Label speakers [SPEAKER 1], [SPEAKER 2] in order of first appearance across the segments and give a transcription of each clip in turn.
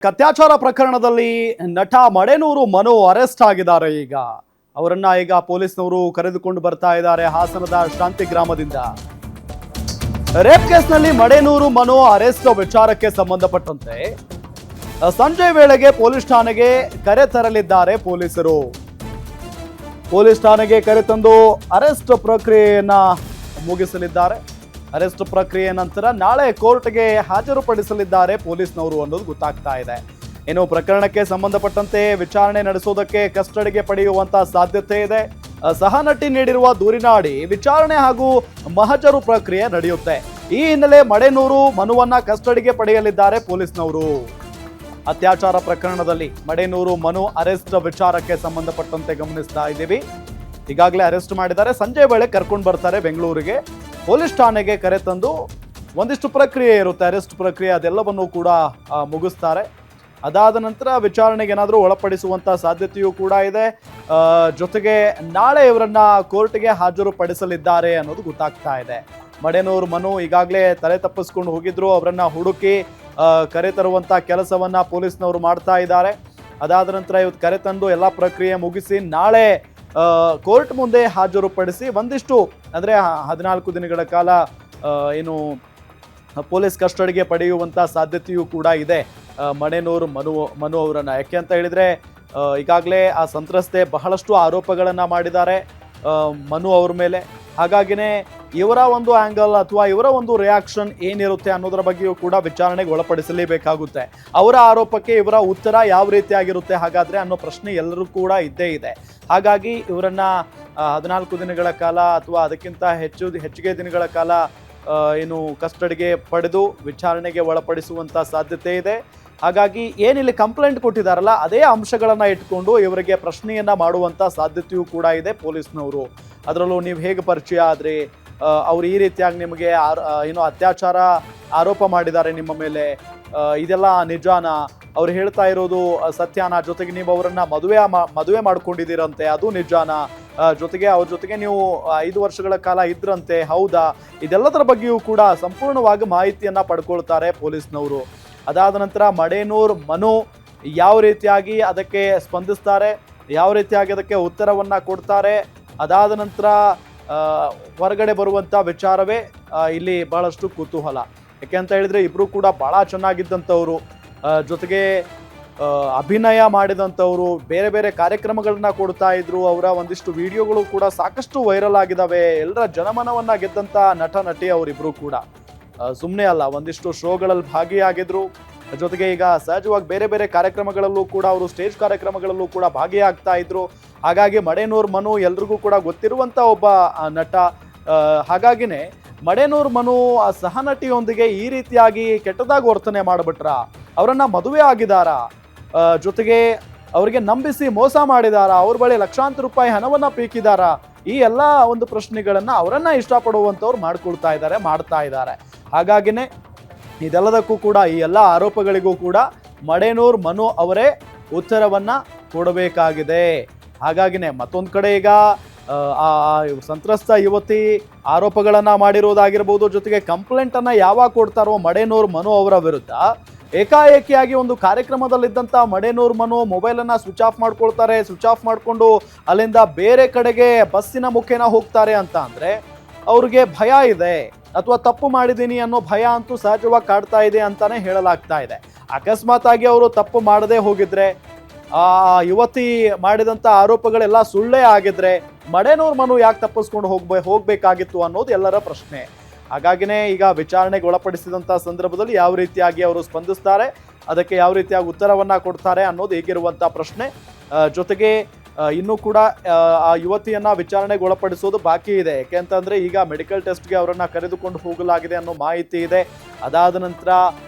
[SPEAKER 1] ಅತ್ಯಾಚಾರ ಪ್ರಕರಣದಲ್ಲಿ ನಟ ಮಡೆನೂರು ಮನು ಅರೆಸ್ಟ್ ಆಗಿದ್ದಾರೆ. ಅವರನ್ನ ಪೊಲೀಸ್ನವರು ಕರೆದುಕೊಂಡು ಬರ್ತಾ ಇದ್ದಾರೆ ಹಾಸನದ ಶಾಂತಿ ಗ್ರಾಮದಿಂದ. ರೇಪ್ ಕೇಸ್ನಲ್ಲಿ ಮಡೆನೂರು ಮನು ಅರೆಸ್ಟ್ ವಿಚಾರಕ್ಕೆ ಸಂಬಂಧಪಟ್ಟಂತೆ ಸಂಜೆ ವೇಳೆಗೆ ಪೊಲೀಸ್ ಠಾಣೆಗೆ ಕರೆ ತರಲಿದ್ದಾರೆ ಪೊಲೀಸರು. ಪೊಲೀಸ್ ಠಾಣೆಗೆ ಕರೆತಂದು ಅರೆಸ್ಟ್ ಪ್ರಕ್ರಿಯೆಯನ್ನ ಮುಗಿಸಲಿದ್ದಾರೆ. ಅರೆಸ್ಟ್ ಪ್ರಕ್ರಿಯೆ ನಂತರ ನಾಳೆ ಕೋರ್ಟ್ಗೆ ಹಾಜರುಪಡಿಸಲಿದ್ದಾರೆ ಪೊಲೀಸ್ನವರು ಅನ್ನೋದು ಗೊತ್ತಾಗ್ತಾ ಇದೆ. ಇನ್ನು ಪ್ರಕರಣಕ್ಕೆ ಸಂಬಂಧಪಟ್ಟಂತೆ ವಿಚಾರಣೆ ನಡೆಸೋದಕ್ಕೆ ಕಸ್ಟಡಿಗೆ ಪಡೆಯುವಂತ ಸಾಧ್ಯತೆ ಇದೆ. ಸಹನಟಿ ನೀಡಿರುವ ದೂರಿನಾಡಿ ವಿಚಾರಣೆ ಹಾಗೂ ಮಹಜರು ಪ್ರಕ್ರಿಯೆ ನಡೆಯುತ್ತೆ. ಈ ಹಿನ್ನೆಲೆ ಮಡೆನೂರು ಮನುವನ್ನ ಕಸ್ಟಡಿಗೆ ಪಡೆಯಲಿದ್ದಾರೆ ಪೊಲೀಸ್ನವರು. ಅತ್ಯಾಚಾರ ಪ್ರಕರಣದಲ್ಲಿ ಮಡೆನೂರು ಮನು ಅರೆಸ್ಟ್ ವಿಚಾರಕ್ಕೆ ಸಂಬಂಧಪಟ್ಟಂತೆ ಗಮನಿಸ್ತಾ ಇದ್ದೀವಿ. ಈಗಾಗಲೇ ಅರೆಸ್ಟ್ ಮಾಡಿದ್ದಾರೆ. ಸಂಜೆ ವೇಳೆ ಕರ್ಕೊಂಡು ಬರ್ತಾರೆ ಬೆಂಗಳೂರಿಗೆ. ಪೊಲೀಸ್ ಠಾಣೆಗೆ ಕರೆತಂದು ಒಂದಿಷ್ಟು ಪ್ರಕ್ರಿಯೆ ಇರುತ್ತೆ, ಅರೆಸ್ಟ್ ಪ್ರಕ್ರಿಯೆ, ಅದೆಲ್ಲವನ್ನೂ ಕೂಡ ಮುಗಿಸ್ತಾರೆ. ಅದಾದ ನಂತರ ವಿಚಾರಣೆಗೆ ಏನಾದರೂ ಒಳಪಡಿಸುವಂತ ಸಾಧ್ಯತೆಯೂ ಕೂಡ ಇದೆ. ಜೊತೆಗೆ ನಾಳೆ ಇವರನ್ನ ಕೋರ್ಟ್ಗೆ ಹಾಜರುಪಡಿಸಲಿದ್ದಾರೆ ಅನ್ನೋದು ಗೊತ್ತಾಗ್ತಾ ಇದೆ. ಮಡೆನೂರು ಮನು ಈಗಾಗಲೇ ತಲೆ ತಪ್ಪಿಸ್ಕೊಂಡು ಹೋಗಿದ್ರು. ಅವರನ್ನ ಹುಡುಕಿ ಕರೆತರುವಂತ ಕೆಲಸವನ್ನ ಪೊಲೀಸ್ನವರು ಮಾಡ್ತಾ ಇದ್ದಾರೆ. ಅದಾದ ನಂತರ ಇವತ್ತು ಕರೆತಂದು ಎಲ್ಲ ಪ್ರಕ್ರಿಯೆ ಮುಗಿಸಿ ನಾಳೆ ಕೋರ್ಟ್ ಮುಂದೆ ಹಾಜರುಪಡಿಸಿ ಒಂದಿಷ್ಟು ಅಂದರೆ 14 ದಿನಗಳ ಕಾಲ ಏನು ಪೊಲೀಸ್ ಕಸ್ಟಡಿಗೆ ಪಡೆಯುವಂಥ ಸಾಧ್ಯತೆಯೂ ಕೂಡ ಇದೆ ಮಡೆನೂರು ಮನು ಅವರನ್ನು. ಯಾಕೆ ಅಂತ ಹೇಳಿದರೆ ಈಗಾಗಲೇ ಆ ಸಂತ್ರಸ್ತೆ ಬಹಳಷ್ಟು ಆರೋಪಗಳನ್ನು ಮಾಡಿದ್ದಾರೆ ಮನು ಅವ್ರ ಮೇಲೆ. ಹಾಗಾಗಿನೇ ಇವರ ಒಂದು ಆ್ಯಂಗಲ್ ಅಥವಾ ಇವರ ಒಂದು ರಿಯಾಕ್ಷನ್ ಏನಿರುತ್ತೆ ಅನ್ನೋದರ ಬಗ್ಗೆಯೂ ಕೂಡ ವಿಚಾರಣೆಗೆ ಒಳಪಡಿಸಲೇಬೇಕಾಗುತ್ತೆ. ಅವರ ಆರೋಪಕ್ಕೆ ಇವರ ಉತ್ತರ ಯಾವ ರೀತಿಯಾಗಿರುತ್ತೆ ಹಾಗಾದರೆ ಅನ್ನೋ ಪ್ರಶ್ನೆ ಎಲ್ಲರೂ ಕೂಡ ಇದ್ದೇ ಇದೆ. ಹಾಗಾಗಿ ಇವರನ್ನ 14 ದಿನಗಳ ಕಾಲ ಅಥವಾ ಅದಕ್ಕಿಂತ ಹೆಚ್ಚಿಗೆ ದಿನಗಳ ಕಾಲ ಏನು ಕಸ್ಟಡಿಗೆ ಪಡೆದು ವಿಚಾರಣೆಗೆ ಒಳಪಡಿಸುವಂಥ ಸಾಧ್ಯತೆ ಇದೆ. ಹಾಗಾಗಿ ಏನಿಲ್ಲಿ ಕಂಪ್ಲೇಂಟ್ ಕೊಟ್ಟಿದ್ದಾರಲ್ಲ ಅದೇ ಅಂಶಗಳನ್ನು ಇಟ್ಕೊಂಡು ಇವರಿಗೆ ಪ್ರಶ್ನೆಯನ್ನ ಮಾಡುವಂಥ ಸಾಧ್ಯತೆಯೂ ಕೂಡ ಇದೆ ಪೊಲೀಸ್ನವರು. ಅದರಲ್ಲೂ ನೀವು ಹೇಗೆ ಪರಿಚಯ ಆದ್ರಿ, ಅವ್ರು ಈ ರೀತಿಯಾಗಿ ನಿಮಗೆ ಏನು ಅತ್ಯಾಚಾರ ಆರೋಪ ಮಾಡಿದ್ದಾರೆ ನಿಮ್ಮ ಮೇಲೆ, ಇದೆಲ್ಲ ನಿಜಾನ, ಅವ್ರು ಹೇಳ್ತಾ ಇರೋದು ಸತ್ಯಾನ, ಜೊತೆಗೆ ನೀವು ಅವರನ್ನ ಮದುವೆ ಮಾಡ್ಕೊಂಡಿದ್ದೀರಂತೆ ಅದು ನಿಜಾನ, ಜೊತೆಗೆ ಅವ್ರ ಜೊತೆಗೆ ನೀವು 5 ವರ್ಷಗಳ ಕಾಲ ಇದ್ರಂತೆ ಹೌದಾ, ಇದೆಲ್ಲದರ ಬಗ್ಗೆಯೂ ಕೂಡ ಸಂಪೂರ್ಣವಾಗಿ ಮಾಹಿತಿಯನ್ನ ಪಡ್ಕೊಳ್ತಾರೆ ಪೊಲೀಸ್ನವರು. ಅದಾದ ನಂತರ ಮಡೆನೂರು ಮನು ಯಾವ ರೀತಿಯಾಗಿ ಅದಕ್ಕೆ ಸ್ಪಂದಿಸ್ತಾರೆ, ಯಾವ ರೀತಿಯಾಗಿ ಅದಕ್ಕೆ ಉತ್ತರವನ್ನ ಕೊಡ್ತಾರೆ, ಅದಾದ ನಂತರ ಹೊರಗಡೆ ಬರುವಂಥ ವಿಚಾರವೇ ಇಲ್ಲಿ ಬಹಳಷ್ಟು ಕುತೂಹಲ. ಯಾಕೆ ಅಂತ ಹೇಳಿದ್ರೆ ಇಬ್ಬರು ಕೂಡ ಭಾಳ ಚೆನ್ನಾಗಿದ್ದಂಥವ್ರು, ಜೊತೆಗೆ ಅಭಿನಯ ಮಾಡಿದಂಥವ್ರು, ಬೇರೆ ಬೇರೆ ಕಾರ್ಯಕ್ರಮಗಳನ್ನ ಕೊಡ್ತಾ ಇದ್ರು. ಅವರ ಒಂದಿಷ್ಟು ವಿಡಿಯೋಗಳು ಕೂಡ ಸಾಕಷ್ಟು ವೈರಲ್ ಆಗಿದ್ದಾವೆ. ಎಲ್ಲರ ಜನಮನವನ್ನ ಗೆದ್ದಂಥ ನಟ ನಟಿ ಅವರಿಬ್ಬರು ಕೂಡ ಸುಮ್ಮನೆ ಅಲ್ಲ, ಒಂದಿಷ್ಟು ಶೋಗಳಲ್ಲಿ ಭಾಗಿಯಾಗಿದ್ರು. ಜೊತೆಗೆ ಈಗ ಸಹಜವಾಗಿ ಬೇರೆ ಬೇರೆ ಕಾರ್ಯಕ್ರಮಗಳಲ್ಲೂ ಕೂಡ ಅವರು ಸ್ಟೇಜ್ ಕಾರ್ಯಕ್ರಮಗಳಲ್ಲೂ ಕೂಡ ಭಾಗಿಯಾಗ್ತಾ ಇದ್ರು. ಹಾಗಾಗಿ ಮಡೆನೂರು ಮನು ಎಲ್ರಿಗೂ ಕೂಡ ಗೊತ್ತಿರುವಂಥ ಒಬ್ಬ ನಟ. ಹಾಗಾಗಿನೇ ಮಡೆನೂರು ಮನು ಆ ಸಹನಟಿಯೊಂದಿಗೆ ಈ ರೀತಿಯಾಗಿ ಕೆಟ್ಟದಾಗಿ ವರ್ತನೆ ಮಾಡಿಬಿಟ್ರ, ಅವರನ್ನ ಮದುವೆ ಆಗಿದಾರ, ಜೊತೆಗೆ ಅವರಿಗೆ ನಂಬಿಸಿ ಮೋಸ ಮಾಡಿದಾರ, ಅವ್ರ ಬಳಿ ಲಕ್ಷಾಂತರ ರೂಪಾಯಿ ಹಣವನ್ನ ಪೀಕಿದಾರ, ಈ ಎಲ್ಲ ಒಂದು ಪ್ರಶ್ನೆಗಳನ್ನ ಅವರನ್ನ ಇಷ್ಟಪಡುವಂಥವ್ರು ಮಾಡ್ತಾ ಇದ್ದಾರೆ. ಹಾಗಾಗಿನೇ ಇದೆಲ್ಲದಕ್ಕೂ ಕೂಡ ಈ ಎಲ್ಲ ಆರೋಪಗಳಿಗೂ ಕೂಡ ಮಡೆನೂರು ಮನು ಅವರೇ ಉತ್ತರವನ್ನ ಕೊಡಬೇಕಾಗಿದೆ. ಹಾಗಾಗಿನೇ ಮತ್ತೊಂದು ಕಡೆ ಈಗ ಸಂತ್ರಸ್ತ ಯುವತಿ ಆರೋಪಗಳನ್ನ ಮಾಡಿರೋದಾಗಿರ್ಬೋದು, ಜೊತೆಗೆ ಕಂಪ್ಲೇಂಟ್ ಅನ್ನ ಯಾವಾಗ ಕೊಡ್ತಾರೋ ಮಡೆನೂರು ಮನು ಅವರ ವಿರುದ್ಧ, ಏಕಾಏಕಿಯಾಗಿ ಒಂದು ಕಾರ್ಯಕ್ರಮದಲ್ಲಿದ್ದಂಥ ಮಡೆನೂರು ಮನು ಮೊಬೈಲನ್ನು ಸ್ವಿಚ್ ಆಫ್ ಮಾಡ್ಕೊಳ್ತಾರೆ. ಸ್ವಿಚ್ ಆಫ್ ಮಾಡಿಕೊಂಡು ಅಲ್ಲಿಂದ ಬೇರೆ ಕಡೆಗೆ ಬಸ್ಸಿನ ಮುಖೇನ ಹೋಗ್ತಾರೆ ಅಂತ ಅಂದರೆ ಅವ್ರಿಗೆ ಭಯ ಇದೆ, ಅಥವಾ ತಪ್ಪು ಮಾಡಿದ್ದೀನಿ ಅನ್ನೋ ಭಯ ಅಂತೂ ಸಹಜವಾಗಿ ಕಾಡ್ತಾ ಇದೆ ಅಂತಾನೆ ಹೇಳಲಾಗ್ತಾ ಇದೆ. ಅಕಸ್ಮಾತ್ ಆಗಿ ಅವರು ತಪ್ಪು ಮಾಡದೇ ಹೋಗಿದ್ರೆ, ಆ ಯುವತಿ ಮಾಡಿದಂಥ ಆರೋಪಗಳೆಲ್ಲ ಸುಳ್ಳೇ ಆಗಿದ್ರೆ ಮಡೆನೂರು ಮನು ಯಾಕೆ ತಪ್ಪಿಸ್ಕೊಂಡು ಹೋಗ್ಬೇಕಾಗಿತ್ತು ಅನ್ನೋದು ಎಲ್ಲರ ಪ್ರಶ್ನೆ. ಹಾಗಾಗಿನೇ ಈಗ ವಿಚಾರಣೆಗೆ ಒಳಪಡಿಸಿದಂಥ ಸಂದರ್ಭದಲ್ಲಿ ಯಾವ ರೀತಿಯಾಗಿ ಅವರು ಸ್ಪಂದಿಸ್ತಾರೆ, ಅದಕ್ಕೆ ಯಾವ ರೀತಿಯಾಗಿ ಉತ್ತರವನ್ನ ಕೊಡ್ತಾರೆ ಅನ್ನೋದು ಹೇಗಿರುವಂಥ ಪ್ರಶ್ನೆ. ಜೊತೆಗೆ ಇನ್ನೂ ಕೂಡ ಆ ಯುವತಿಯನ್ನ ವಿಚಾರಣೆಗೆ ಒಳಪಡಿಸೋದು ಬಾಕಿ ಇದೆ. ಯಾಕೆ ಅಂತಂದ್ರೆ ಈಗ ಮೆಡಿಕಲ್ ಟೆಸ್ಟ್ಗೆ ಅವರನ್ನ ಕರೆದುಕೊಂಡು ಹೋಗಲಾಗಿದೆ ಅನ್ನೋ ಮಾಹಿತಿ ಇದೆ. ಅದಾದ ನಂತರ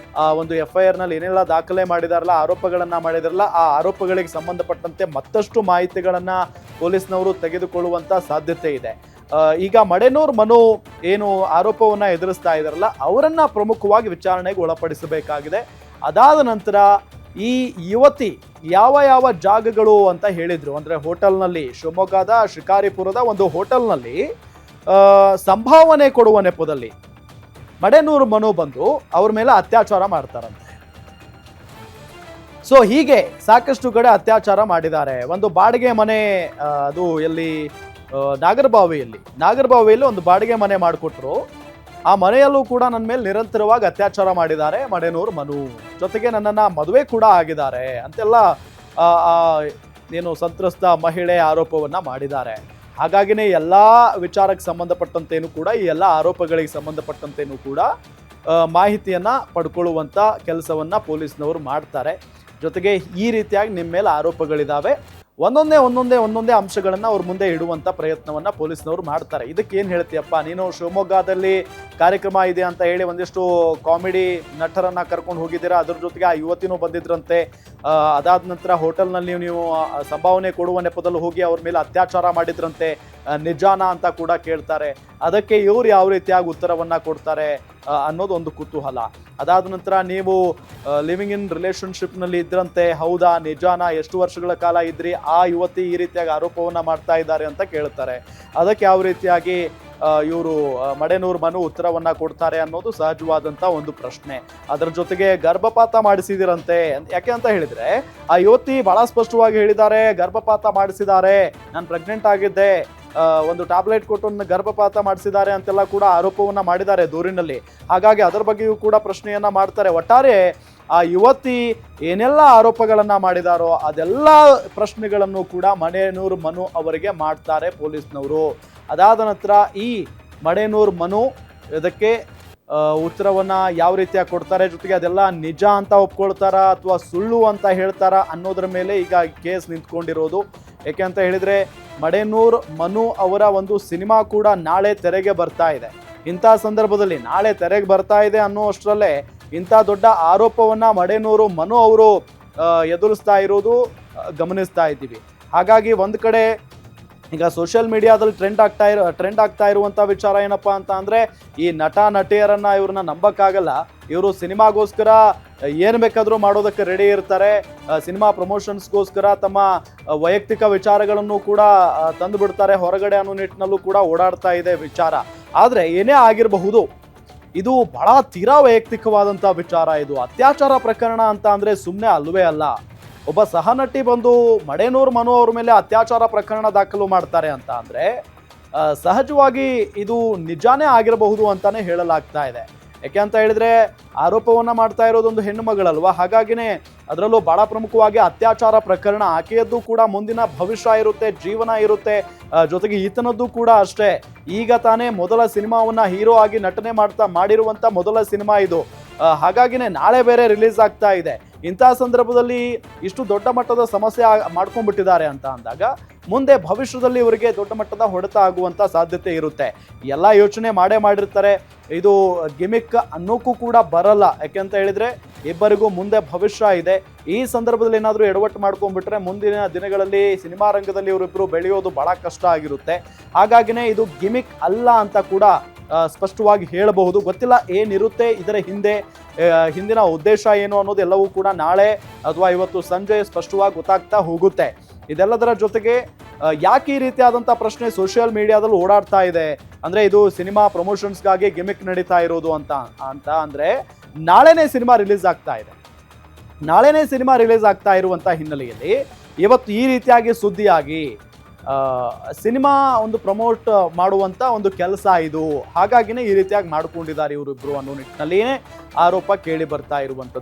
[SPEAKER 1] ಒಂದು FIR ನಲ್ಲಿ ಏನೆಲ್ಲ ದಾಖಲೆ ಮಾಡಿದಾರಲ್ಲ, ಆರೋಪಗಳನ್ನ ಮಾಡಿದಾರಲ್ಲ, ಆ ಆರೋಪಗಳಿಗೆ ಸಂಬಂಧಪಟ್ಟಂತೆ ಮತ್ತಷ್ಟು ಮಾಹಿತಿಗಳನ್ನ ಪೊಲೀಸ್ನವರು ತೆಗೆದುಕೊಳ್ಳುವಂತ ಸಾಧ್ಯತೆ ಇದೆ. ಈಗ ಮಡೆನೂರು ಮನು ಏನು ಆರೋಪವನ್ನ ಎದುರಿಸ್ತಾ ಇದಾರಲ್ಲ ಅವರನ್ನ ಪ್ರಮುಖವಾಗಿ ವಿಚಾರಣೆಗೆ ಒಳಪಡಿಸಬೇಕಾಗಿದೆ. ಅದಾದ ನಂತರ ಈ ಯುವತಿ ಯಾವ ಜಾಗಗಳು ಅಂತ ಹೇಳಿದ್ರು ಅಂದ್ರೆ ಹೋಟೆಲ್ನಲ್ಲಿ, ಶಿವಮೊಗ್ಗದ ಶಿಕಾರಿಪುರದ ಒಂದು ಹೋಟೆಲ್ನಲ್ಲಿ ಸಂಭಾವನೆ ಕೊಡುವ ನೆಪದಲ್ಲಿ ಮಡೆನೂರು ಮನು ಬಂದು ಅವ್ರ ಮೇಲೆ ಅತ್ಯಾಚಾರ ಮಾಡ್ತಾರಂತೆ. ಸೊ ಹೀಗೆ ಸಾಕಷ್ಟು ಕಡೆ ಅತ್ಯಾಚಾರ ಮಾಡಿದ್ದಾರೆ. ಒಂದು ಬಾಡಿಗೆ ಮನೆ, ಅದು ಎಲ್ಲಿ, ನಾಗರಬಾವಿಯಲ್ಲಿ ಒಂದು ಬಾಡಿಗೆ ಮನೆ ಮಾಡಿಕೊಟ್ರು. ಆ ಮನೆಯಲ್ಲೂ ಕೂಡ ನನ್ನ ಮೇಲೆ ನಿರಂತರವಾಗಿ ಅತ್ಯಾಚಾರ ಮಾಡಿದ್ದಾರೆ ಮಡೆನೂರು ಮನು. ಜೊತೆಗೆ ನನ್ನನ್ನ ಮದುವೆ ಕೂಡ ಆಗಿದ್ದಾರೆ ಅಂತೆಲ್ಲ ಏನು ಸಂತ್ರಸ್ತ ಮಹಿಳೆ ಆರೋಪವನ್ನ ಮಾಡಿದ್ದಾರೆ. ಹಾಗಾಗಿನೇ ಎಲ್ಲಾ ವಿಚಾರಕ್ಕೆ ಸಂಬಂಧಪಟ್ಟಂತೇನು ಕೂಡ, ಈ ಎಲ್ಲ ಆರೋಪಗಳಿಗೆ ಸಂಬಂಧಪಟ್ಟಂತೇನು ಕೂಡ ಮಾಹಿತಿಯನ್ನ ಪಡ್ಕೊಳ್ಳುವಂತ ಕೆಲಸವನ್ನ ಪೊಲೀಸ್ನವರು ಮಾಡ್ತಾರೆ. ಜೊತೆಗೆ ಈ ರೀತಿಯಾಗಿ ನಿಮ್ಮ ಮೇಲೆ ಆರೋಪಗಳಿದಾವೆ, ಒಂದೊಂದೇ ಅಂಶಗಳನ್ನ ಅವ್ರ ಮುಂದೆ ಇಡುವಂತ ಪ್ರಯತ್ನವನ್ನ ಪೊಲೀಸ್ನವರು ಮಾಡ್ತಾರೆ. ಇದಕ್ಕೆ ಏನ್ ಹೇಳ್ತೀಯಪ್ಪ ನೀನು? ಶಿವಮೊಗ್ಗದಲ್ಲಿ ಕಾರ್ಯಕ್ರಮ ಇದೆ ಅಂತ ಹೇಳಿ ಒಂದಿಷ್ಟು ಕಾಮಿಡಿ ನಟರನ್ನ ಕರ್ಕೊಂಡು ಹೋಗಿದ್ದೀರಾ, ಅದ್ರ ಜೊತೆಗೆ ಆ ಯುವತಿನೂ ಬಂದಿದ್ರಂತೆ. ಅದಾದ ನಂತರ ಹೋಟೆಲ್ನಲ್ಲಿ ನೀವು ಸಂಭಾವನೆ ಕೊಡುವ ನೆಪದಲ್ಲಿ ಹೋಗಿ ಅವ್ರ ಮೇಲೆ ಅತ್ಯಾಚಾರ ಮಾಡಿದ್ರಂತೆ, ನಿಜಾನ ಅಂತ ಕೂಡ ಕೇಳ್ತಾರೆ. ಅದಕ್ಕೆ ಇವ್ರು ಯಾವ ರೀತಿಯಾಗಿ ಉತ್ತರವನ್ನ ಕೊಡ್ತಾರೆ ಅನ್ನೋದು ಒಂದು ಕುತೂಹಲ. ಅದಾದ ನಂತರ ನೀವು ಲಿವಿಂಗ್ ಇನ್ ರಿಲೇಶನ್ಶಿಪ್ನಲ್ಲಿ ಇದ್ರಂತೆ, ಹೌದಾ, ನಿಜಾನ, ಎಷ್ಟು ವರ್ಷಗಳ ಕಾಲ ಇದ್ರಿ, ಆ ಯುವತಿ ಈ ರೀತಿಯಾಗಿ ಆರೋಪವನ್ನ ಮಾಡ್ತಾ ಇದ್ದಾರೆ ಅಂತ ಕೇಳ್ತಾರೆ. ಅದಕ್ಕೆ ಯಾವ ರೀತಿಯಾಗಿ ಇವರು ಮಡೆನೂರು ಮನು ಉತ್ತರವನ್ನ ಕೊಡ್ತಾರೆ ಅನ್ನೋದು ಸಹಜವಾದಂತ ಒಂದು ಪ್ರಶ್ನೆ. ಅದರ ಜೊತೆಗೆ ಗರ್ಭಪಾತ ಮಾಡಿಸಿದಿರಂತೆ. ಯಾಕೆ ಅಂತ ಹೇಳಿದ್ರೆ ಆ ಯುವತಿ ಬಹಳ ಸ್ಪಷ್ಟವಾಗಿ ಹೇಳಿದ್ದಾರೆ, ಗರ್ಭಪಾತ ಮಾಡಿಸಿದ್ದಾರೆ, ನಾನು ಪ್ರೆಗ್ನೆಂಟ್ ಆಗಿದ್ದೆ, ಒಂದು ಟ್ಯಾಬ್ಲೆಟ್ ಕೊಟ್ಟು ಗರ್ಭಪಾತ ಮಾಡಿಸಿದ್ದಾರೆ ಅಂತೆಲ್ಲ ಕೂಡ ಆರೋಪವನ್ನ ಮಾಡಿದ್ದಾರೆ ದೂರಿನಲ್ಲಿ. ಹಾಗಾಗಿ ಅದರ ಬಗ್ಗೆಯೂ ಕೂಡ ಪ್ರಶ್ನೆಯನ್ನ ಮಾಡ್ತಾರೆ. ಒಟ್ಟಾರೆ ಆ ಯುವತಿ ಏನೆಲ್ಲ ಆರೋಪಗಳನ್ನ ಮಾಡಿದಾರೋ ಅದೆಲ್ಲ ಪ್ರಶ್ನೆಗಳನ್ನು ಕೂಡ ಮಡೆನೂರು ಮನು ಅವರಿಗೆ ಮಾಡ್ತಾರೆ ಪೊಲೀಸ್ನವರು. ಅದಾದ ನಂತರ ಈ ಮಡೆನೂರು ಮನು ಇದಕ್ಕೆ ಉತ್ತರವನ್ನ ಯಾವ ರೀತಿಯಾಗಿ ಕೊಡ್ತಾರೆ, ಜೊತೆಗೆ ಅದೆಲ್ಲ ನಿಜ ಅಂತ ಒಪ್ಕೊಳ್ತಾರ ಅಥವಾ ಸುಳ್ಳು ಅಂತ ಹೇಳ್ತಾರ ಅನ್ನೋದ್ರ ಮೇಲೆ ಈಗ ಕೇಸ್ ನಿಂತ್ಕೊಂಡಿರೋದು. ಯಾಕೆ ಅಂತ ಹೇಳಿದ್ರೆ ಮಡೆನೂರು ಮನು ಅವರ ಒಂದು ಸಿನಿಮಾ ಕೂಡ ನಾಳೆ ತೆರೆಗೆ ಬರ್ತಾ ಇದೆ. ಇಂಥ ಸಂದರ್ಭದಲ್ಲಿ ನಾಳೆ ತೆರೆಗೆ ಬರ್ತಾ ಇದೆ ಅನ್ನುವಷ್ಟರಲ್ಲೇ ಇಂಥ ದೊಡ್ಡ ಆರೋಪವನ್ನ ಮಡೆನೂರು ಮನು ಅವರು ಎದುರಿಸ್ತಾ ಇರೋದು ಗಮನಿಸ್ತಾ ಇದ್ದೀವಿ. ಹಾಗಾಗಿ ಒಂದು ಕಡೆ ಈಗ ಸೋಷಿಯಲ್ ಮೀಡಿಯಾದಲ್ಲಿ ಟ್ರೆಂಡ್ ಆಗ್ತಾ ಇರುವಂಥ ವಿಚಾರ ಏನಪ್ಪ ಅಂತ ಅಂದರೆ, ಈ ನಟ ನಟಿಯರನ್ನ ಇವ್ರನ್ನ ನಂಬಕ್ಕಾಗಲ್ಲ, ಇವರು ಸಿನಿಮಾಗೋಸ್ಕರ ಏನು ಬೇಕಾದರೂ ಮಾಡೋದಕ್ಕೆ ರೆಡಿ ಇರ್ತಾರೆ, ಸಿನಿಮಾ ಪ್ರಮೋಷನ್ಸ್ಗೋಸ್ಕರ ತಮ್ಮ ವೈಯಕ್ತಿಕ ವಿಚಾರಗಳನ್ನು ಕೂಡ ತಂದು ಬಿಡ್ತಾರೆ ಹೊರಗಡೆ ಅನ್ನೋ ನಿಟ್ಟಿನಲ್ಲೂ ಕೂಡ ಓಡಾಡ್ತಾ ಇದೆ ವಿಚಾರ. ಆದರೆ ಏನೇ ಆಗಿರಬಹುದು, ಇದು ಬಹಳ ತೀರಾ ವೈಯಕ್ತಿಕವಾದಂಥ ವಿಚಾರ. ಇದು ಅತ್ಯಾಚಾರ ಪ್ರಕರಣ ಅಂತ ಅಂದರೆ ಸುಮ್ಮನೆ ಅಲ್ವೇ ಅಲ್ಲ. ಒಬ್ಬ ಸಹನಟಿ ಬಂದು ಮಡೆನೂರು ಮನು ಅವ್ರ ಮೇಲೆ ಅತ್ಯಾಚಾರ ಪ್ರಕರಣ ದಾಖಲು ಮಾಡ್ತಾರೆ ಅಂತ ಅಂದರೆ ಸಹಜವಾಗಿ ಇದು ನಿಜಾನೇ ಆಗಿರಬಹುದು ಅಂತಾನೆ ಹೇಳಲಾಗ್ತಾ ಇದೆ. ಯಾಕೆ ಅಂತ ಹೇಳಿದ್ರೆ ಆರೋಪವನ್ನ ಮಾಡ್ತಾ ಇರೋದೊಂದು ಹೆಣ್ಣು ಮಗಳಲ್ವಾ, ಹಾಗಾಗಿನೇ ಅದರಲ್ಲೂ ಬಹಳ ಪ್ರಮುಖವಾಗಿ ಅತ್ಯಾಚಾರ ಪ್ರಕರಣ. ಆಕೆಯದ್ದು ಕೂಡ ಮುಂದಿನ ಭವಿಷ್ಯ ಇರುತ್ತೆ, ಜೀವನ ಇರುತ್ತೆ, ಜೊತೆಗೆ ಈತನದ್ದು ಕೂಡ ಅಷ್ಟೇ. ಈಗ ತಾನೇ ಮೊದಲ ಸಿನಿಮಾವನ್ನ ಹೀರೋ ಆಗಿ ನಟನೆ ಮಾಡಿರುವಂತ ಮೊದಲ ಸಿನಿಮಾ ಇದು. ಹಾಗಾಗಿನೇ ನಾಳೆ ಬೇರೆ ರಿಲೀಸ್ ಆಗ್ತಾ ಇದೆ. ಇಂತಹ ಸಂದರ್ಭದಲ್ಲಿ ಇಷ್ಟು ದೊಡ್ಡ ಮಟ್ಟದ ಸಮಸ್ಯೆ ಮಾಡ್ಕೊಂಡ್ಬಿಟ್ಟಿದ್ದಾರೆ ಅಂತ ಅಂದಾಗ ಮುಂದೆ ಭವಿಷ್ಯದಲ್ಲಿ ಇವರಿಗೆ ದೊಡ್ಡ ಮಟ್ಟದ ಹೊಡೆತ ಆಗುವಂತ ಸಾಧ್ಯತೆ ಇರುತ್ತೆ. ಎಲ್ಲ ಯೋಚನೆ ಮಾಡಿರ್ತಾರೆ. ಇದು ಗಿಮಿಕ್ ಅನ್ನೋಕ್ಕೂ ಕೂಡ ಬರಲ್ಲ. ಯಾಕೆಂತ ಹೇಳಿದ್ರೆ ಇಬ್ಬರಿಗೂ ಮುಂದೆ ಭವಿಷ್ಯ ಇದೆ. ಈ ಸಂದರ್ಭದಲ್ಲಿ ಏನಾದರೂ ಎಡವಟ್ಟು ಮಾಡ್ಕೊಂಡ್ಬಿಟ್ರೆ ಮುಂದಿನ ದಿನಗಳಲ್ಲಿ ಸಿನಿಮಾ ರಂಗದಲ್ಲಿ ಇವರಿಬ್ಬರು ಬೆಳೆಯೋದು ಬಹಳ ಕಷ್ಟ ಆಗಿರುತ್ತೆ. ಹಾಗಾಗಿನೇ ಇದು ಗಿಮಿಕ್ ಅಲ್ಲ ಅಂತ ಕೂಡ ಸ್ಪಷ್ಟವಾಗಿ ಹೇಳಬಹುದು. ಗೊತ್ತಿಲ್ಲ ಏನಿರುತ್ತೆ ಇದರ ಹಿಂದಿನ ಉದ್ದೇಶ ಏನು ಅನ್ನೋದೆಲ್ಲವೂ ಕೂಡ ನಾಳೆ ಅಥವಾ ಇವತ್ತು ಸಂಜೆ ಸ್ಪಷ್ಟವಾಗಿ ಗೊತ್ತಾಗ್ತಾ ಹೋಗುತ್ತೆ. ಇದೆಲ್ಲದರ ಜೊತೆಗೆ ಯಾಕೆ ಈ ರೀತಿಯಾದಂಥ ಪ್ರಶ್ನೆ ಸೋಷಿಯಲ್ ಮೀಡಿಯಾದಲ್ಲಿ ಓಡಾಡ್ತಾ ಇದೆ ಅಂದರೆ, ಇದು ಸಿನಿಮಾ ಪ್ರಮೋಷನ್ಸ್ಗಾಗಿ ಗಿಮಿಕ್ ನಡೀತಾ ಇರೋದು ಅಂತ ಅಂದರೆ ನಾಳೆನೇ ಸಿನಿಮಾ ರಿಲೀಸ್ ಆಗ್ತಾ ಇದೆ. ನಾಳೆನೇ ಸಿನಿಮಾ ರಿಲೀಸ್ ಆಗ್ತಾ ಇರುವಂಥ ಹಿನ್ನೆಲೆಯಲ್ಲಿ ಇವತ್ತು ಈ ರೀತಿಯಾಗಿ ಸುದ್ದಿಯಾಗಿ ಸಿನಿಮಾ ಒಂದು ಪ್ರಮೋಟ್ ಮಾಡುವಂತ ಒಂದು ಕೆಲಸ ಇದು. ಹಾಗಾಗಿನೇ ಈ ರೀತಿಯಾಗಿ ಮಾಡ್ಕೊಂಡಿದ್ದಾರೆ ಇವರಿಬ್ರು ಅನ್ನೋ ನಿಟ್ಟಿನಲ್ಲಿಯೇ ಆರೋಪ ಕೇಳಿ ಬರ್ತಾ ಇರುವಂತದ್ದು.